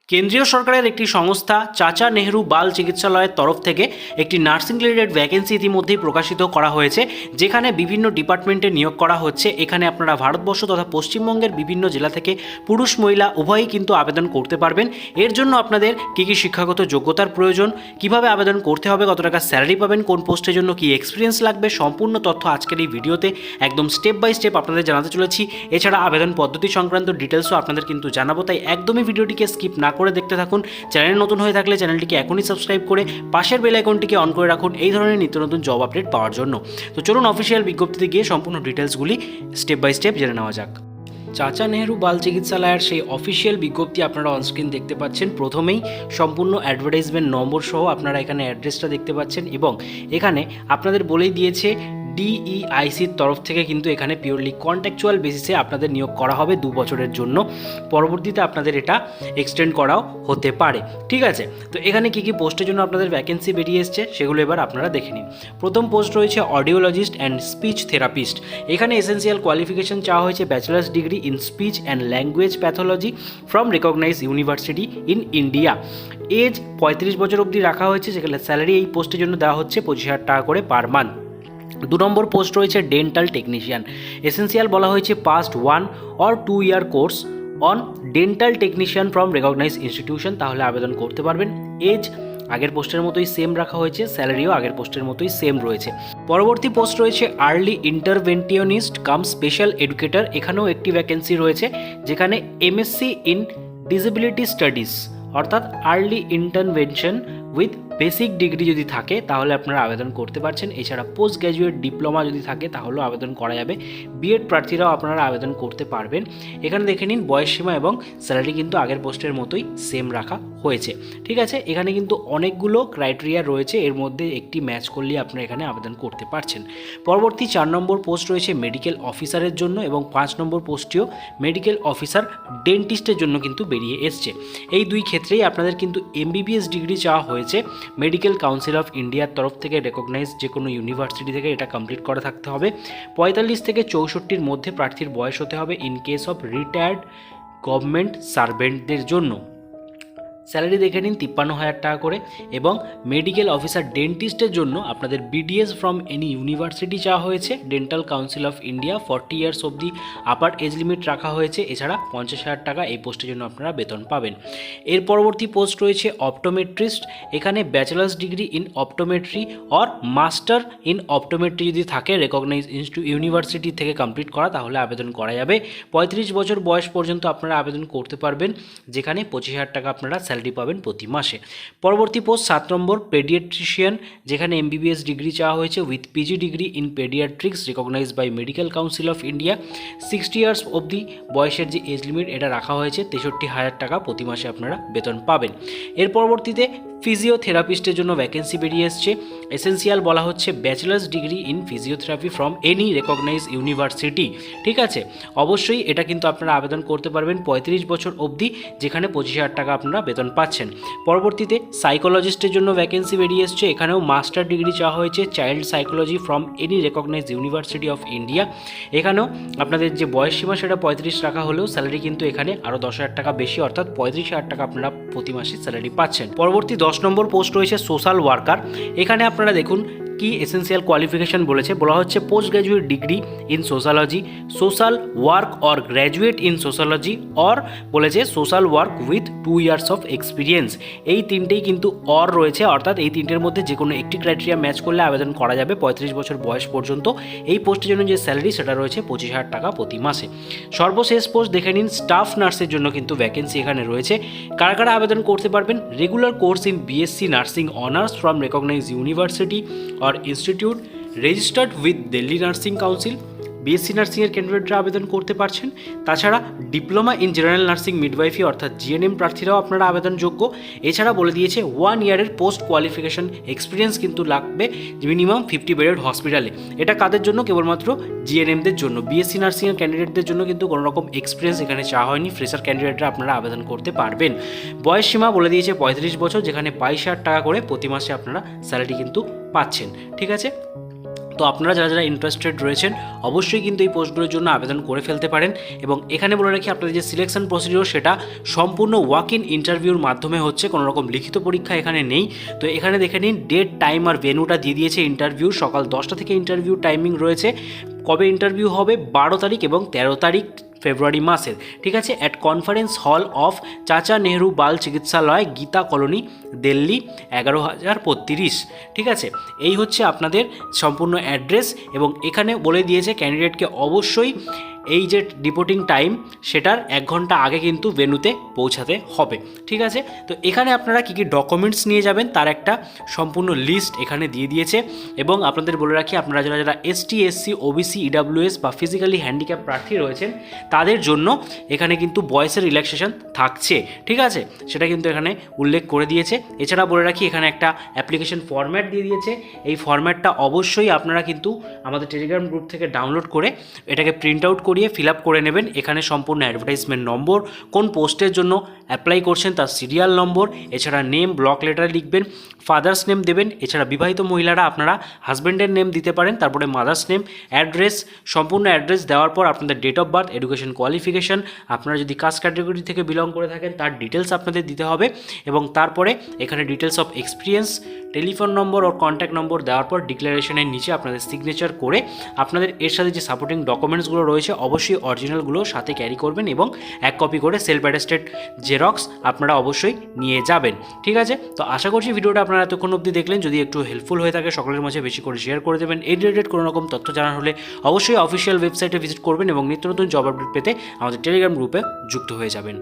কেন্দ্রীয় সরকারের একটি সংস্থা চাচা নেহরু বাল চিকিৎসালয়ের তরফ থেকে একটি নার্সিং রিলেটেড ভ্যাকেন্সি ইতিমধ্যেই প্রকাশিত করা হয়েছে, যেখানে বিভিন্ন ডিপার্টমেন্টে নিয়োগ করা হচ্ছে। এখানে আপনারা ভারতবর্ষ তথা পশ্চিমবঙ্গের বিভিন্ন জেলা থেকে পুরুষ মহিলা উভয়ই কিন্তু আবেদন করতে পারবেন। এর জন্য আপনাদের কী কী শিক্ষাগত যোগ্যতার প্রয়োজন, কিভাবে আবেদন করতে হবে, কত টাকা স্যালারি পাবেন, কোন পোস্টের জন্য কী এক্সপিরিয়েন্স লাগবে, সম্পূর্ণ তথ্য আজকের এই ভিডিওতে একদম স্টেপ বাই স্টেপ আপনাদের জানাতে চলেছি। এছাড়া আবেদন পদ্ধতি সংক্রান্ত ডিটেলসও আপনাদের কিন্তু জানাবো, তাই একদমই ভিডিওটিকে স্কিপ না করে দেখতে থাকুন। চ্যানেল নতুন হয়ে থাকলে চ্যানেলটিকে এখনই সাবস্ক্রাইব করে পাশের বেল আইকনটিকে অন করে রাখুন এই ধরনের নিত্য নতুন জব আপডেট পাওয়ার জন্য। তো চলুন অফিসিয়াল বিজ্ঞপ্তিতে গিয়ে সম্পূর্ণ ডিটেলসগুলি স্টেপ বাই স্টেপ জেনে নেওয়া যাক। চাচা নেহরু বাল চিকিৎসালয়ের সেই অফিসিয়াল বিজ্ঞপ্তি আপনারা অনস্ক্রিন দেখতে পাচ্ছেন। প্রথমেই সম্পূর্ণ অ্যাডভার্টাইজমেন্ট নম্বর সহ আপনারা এখানে অ্যাড্রেসটা দেখতে পাচ্ছেন, এবং এখানে আপনাদের বলেই দিয়েছে ডিইআইসির তরফ থেকে কিন্তু এখানে পিওরলি কন্ট্রাকচুয়াল বেসিসে আপনাদের নিয়োগ করা হবে 2 বছরের জন্য। পরবর্তীতে আপনাদের এটা এক্সটেন্ড করাও হতে পারে। ঠিক আছে, তো এখানে কী কী পোস্টের জন্য আপনাদের ভ্যাকেন্সি বেরিয়ে এসছে সেগুলো এবার আপনারা দেখে নিন। প্রথম পোস্ট রয়েছে অডিওলজিস্ট অ্যান্ড স্পিচ থেরাপিস্ট। এখানে এসেন্সিয়াল কোয়ালিফিকেশন চাওয়া হয়েছে bachelor's degree in speech and language pathology from recognise university in India. Age 35 বছর অবধি রাখা হয়েছে, যেখানে স্যালারি এই পোস্টের জন্য দেওয়া হচ্ছে 25,000 টাকা করে পার মান্থ। 2 নম্বর পোস্ট রয়েছে ডেন্টাল টেকনিশিয়ান। এসেন্সিয়াল বলা হয়েছে pass 1 or 2 year course on dental technician from recognise institution, তাহলে আবেদন করতে পারবেন। এজ আগের পোস্টের মতোই সেম রাখা হয়েছে, স্যালারিও আগের পোস্টের মতোই সেম রয়েছে। পরবর্তী পোস্ট রয়েছে আর্লি ইন্টারভেনশনিস্ট কাম স্পেশাল এডুকেটর। এখানেও একটি ভ্যাকেন্সি রয়েছে, যেখানে এমএসসি ইন ডিসেবিলিটি স্টাডিজ অর্থাৎ early intervention with basic degree যদি থাকে তাহলে আপনারা আবেদন করতে পারছেন। এছাড়া পোস্ট গ্র্যাজুয়েট ডিপ্লোমা যদি থাকে তাহলেও আবেদন করা যাবে। বিএড প্রার্থীরাও আপনারা আবেদন করতে পারবেন। এখানে দেখে নিন বয়সসীমা এবং স্যালারি কিন্তু আগের পোস্টের মতোই সেম রাখা হয়েছে। ঠিক আছে, এখানে কিন্তু অনেকগুলো ক্রাইটেরিয়া রয়েছে, এর মধ্যে একটি ম্যাচ করলে আপনারা এখানে আবেদন করতে পারছেন। পরবর্তী 4 নম্বর পোস্ট রয়েছে মেডিকেল অফিসারের জন্য, এবং 5 নম্বর পোস্টটিও মেডিকেল অফিসার ডেন্টিস্টের জন্য কিন্তু বেরিয়ে এসছে। এই দুই ক্ষেত্রেই আপনাদের কিন্তু এমবিবিএস ডিগ্রি চাওয়া হয়েছে। মেডিকেল কাউন্সিল অফ ইন্ডিয়ার তরফ থেকে রেকগনাইজ যে কোনো ইউনিভার্সিটি থেকে এটা কমপ্লিট করা থাকতে হবে। 45 থেকে 64-র মধ্যে প্রার্থীর বয়স হতে হবে in case of retired government সার্ভেন্টদের জন্য। স্যালারি দেখে নিন 53,000 টাকা করে, এবং মেডিকেল অফিসার ডেন্টিস্টের জন্য আপনাদের বিডিএস ফ্রম এনি ইউনিভার্সিটি চাওয়া হয়েছে। Dental council of India 40 years অবধি আপার এজ লিমিট রাখা হয়েছে। এছাড়া 50,000 টাকা এই পোস্টের জন্য আপনারা বেতন পাবেন। এর পরবর্তী পোস্ট রয়েছে অপটোমেট্রিস্ট। এখানে bachelor's degree in optometry or master in optometry যদি থাকে রেকগনাইজ ইউনিভার্সিটি থেকে কমপ্লিট করা, তাহলে আবেদন করা যাবে। 35 বছর বয়স পর্যন্ত আপনারা আবেদন করতে পারবেন, যেখানে 25,000 টাকা আপনারা স্যালারি পাবেন প্রতি মাসে। পরবর্তী পোস্ট 7 নম্বর পেডিয়াট্রিশিয়ান, যেখানে এমবিবিএস ডিগ্রি চাওয়া হয়েছে with PG degree in paediatrics recognise by Medical Council of India. 60 years অবধি বয়সের যে এজ লিমিট এটা রাখা হয়েছে, 63,000 টাকা প্রতি মাসে আপনারা বেতন পাবেন। এর পরবর্তীতে ফিজিওথেরাপিস্টের জন্য ভ্যাকেন্সি বেরিয়ে এসছে। এসেন্সিয়াল বলা হচ্ছে bachelor's degree in physiotherapy from any recognise university. ঠিক আছে, অবশ্যই এটা কিন্তু আপনারা আবেদন করতে পারবেন 35 বছর অবধি, যেখানে 25,000 টাকা আপনারা বেতন পাচ্ছেন। পরবর্তীতে সাইকোলজিস্টের জন্য ভ্যাকেন্সি বেরিয়ে এসছে। এখানেও মাস্টার ডিগ্রি চাওয়া হয়েছে child psychology from any recognise university of India. এখানেও আপনাদের যে বয়সসীমা সেটা 35 রাখা হলেও স্যালারি কিন্তু এখানে আরও 10,000 টাকা বেশি, অর্থাৎ 35,000 টাকা আপনারা প্রতি মাসে স্যালারি পাচ্ছেন। পরবর্তী 10 নম্বর পোস্ট রয়েছে সোশ্যাল ওয়ার্কার। এখানে আপনারা দেখুন কি এসেন্সিয়াল কোয়ালিফিকেশন বলা হচ্ছে post graduate degree in sociology, social work or graduate in sociology or বলেছে social work with 2 years of experience. এই তিনটেই কিন্তু অর রয়েছে, অর্থাৎ এই তিনটের মধ্যে যে কোনো একটি ক্রাইটেরিয়া ম্যাচ করলে আবেদন করা যাবে 35 বছর বয়স পর্যন্ত। এই পোস্টের জন্য যে স্যালারি সেটা রয়েছে 25,000 টাকা প্রতি মাসে। সর্বশেষ পোস্ট দেখে নিন স্টাফ নার্সের জন্য কিন্তু ভ্যাকেন্সি এখানে রয়েছে। কারা কারা আবেদন করতে পারবেন? Regular course in BSc nursing honours from recognise university or institute registered with Delhi Nursing Council। BSc নার্সিংয়ের ক্যান্ডিডেটরা আবেদন করতে পারছেন। তাছাড়া diploma in general nursing midwifery অর্থাৎ জিএনএম প্রার্থীরাও আপনারা আবেদনযোগ্য। এছাড়া বলে দিয়েছে 1 ইয়ারের পোস্ট কোয়ালিফিকেশন এক্সপিরিয়েন্স কিন্তু লাগবে মিনিমাম 50 বেডেড হসপিটালে। এটা কাদের জন্য? কেবলমাত্র জিএনএমদের জন্য। বিএসসি নার্সিংয়ের ক্যান্ডিডেটদের জন্য কিন্তু কোনো রকম এক্সপিরিয়েন্স এখানে চাওয়া হয়নি। ফ্রেশার ক্যান্ডিডেটরা আপনারা আবেদন করতে পারবেন। বয়স সীমা বলে দিয়েছে 35 বছর, যেখানে 22,000 টাকা করে প্রতি মাসে আপনারা স্যালারি কিন্তু পাচ্ছেন। ঠিক আছে, তো আপনারা যারা যারা ইন্টারেস্টেড রয়েছেন অবশ্যই কিন্তু এই পোস্টগুলোর জন্য আবেদন করে ফেলতে পারেন। এবং এখানে বলে রাখি, আপনাদের যে সিলেকশন প্রসিডিওর সেটা সম্পূর্ণ ওয়াক ইন ইন্টারভিউর মাধ্যমে হচ্ছে, কোনো রকম লিখিত পরীক্ষা এখানে নেই। তো এখানে দেখে নিন ডেট, টাইম আর ভেন্যুটা দিয়ে দিয়েছে। ইন্টারভিউ সকাল 10টা থেকে ইন্টারভিউ টাইমিং রয়েছে। কবে ইন্টারভিউ হবে? 12 তারিখ এবং 13 তারিখ ফেব্রুয়ারি মাসের, ঠিক আছে, অ্যাট কনফারেন্স হল অফ চাচা নেহরু বাল চিকিৎসালয়, গীতা কলোনি, দিল্লি 11,032, ঠিক আছে। এই হচ্ছে আপনাদের সম্পূর্ণ অ্যাড্রেস। এবং এখানে বলে দিয়েছে ক্যান্ডিডেটকে অবশ্যই এই যে রিপোর্টিং টাইম সেটার 1 ঘন্টা আগে কিন্তু ভেন্যুতে পৌঁছাতে হবে, ঠিক আছে। তো এখানে আপনারা কী কী ডকুমেন্টস নিয়ে যাবেন তার একটা সম্পূর্ণ লিস্ট এখানে দিয়ে দিয়েছে। এবং আপনাদের বলে রাখি, আপনারা যারা যারা এসটি, এসসি, ওবিসি, ইডাব্লিউএস বা ফিজিক্যালি হ্যান্ডিক্যাপ প্রার্থী রয়েছেন তাদের জন্য এখানে কিন্তু বয়সের রিল্যাক্সেশন থাকছে, ঠিক আছে, সেটা কিন্তু এখানে উল্লেখ করে দিয়েছে। এছাড়া বলে রাখি এখানে একটা অ্যাপ্লিকেশন ফরম্যাট দিয়ে দিয়েছে। এই ফরম্যাটটা অবশ্যই আপনারা কিন্তু আমাদের টেলিগ্রাম গ্রুপ থেকে ডাউনলোড করে এটাকে প্রিন্ট আউট করিয়ে ফিল আপ করে নেবেন। এখানে সম্পূর্ণ অ্যাডভার্টাইজমেন্ট নম্বর, কোন পোস্টের জন্য অ্যাপ্লাই করছেন তার সিরিয়াল নম্বর, এছাড়া নেম ব্লক লেটারে লিখবেন, ফাদার্স নেম দেবেন। এছাড়া বিবাহিত মহিলারা আপনারা হাজব্যান্ডের নেম দিতে পারেন, তারপরে মাদার্স নেম, অ্যাড্রেস, সম্পূর্ণ অ্যাড্রেস দেওয়ার পর আপনাদের date of birth, education qualification, আপনারা যদি কাস্ট ক্যাটাগরি থেকে বিলং করে থাকেন তার ডিটেলস আপনাদের দিতে হবে। এবং তারপরে এখানে details of experience, telephone number ও কন্ট্যাক্ট নম্বর দেওয়ার পর ডিক্লারেশনের নিচে আপনাদের সিগনেচার করে আপনাদের এর সাথে যে সাপোর্টিং ডকুমেন্টসগুলো রয়েছে অবশ্যই অরিজিনালগুলো সাথে ক্যারি করবেন এবং 1 কপি করে সেলফ অ্যাটেস্টেড জেরক্স আপনারা অবশ্যই নিয়ে যাবেন, ঠিক আছে। তো আশা করছি ভিডিওটা আপনারা এতক্ষণ অবধি দেখলেন। যদি একটু হেল্পফুল হয়ে থাকে সকলের মাঝে বেশি করে শেয়ার করে দেবেন। এই রিলেটেড কোনো রকম তথ্য জানার হলে অবশ্যই অফিসিয়াল ওয়েবসাইটে ভিজিট করবেন এবং নিত্য নতুন জব আপডেট পেতে আমাদের টেলিগ্রাম গ্রুপে যুক্ত হয়ে যাবেন।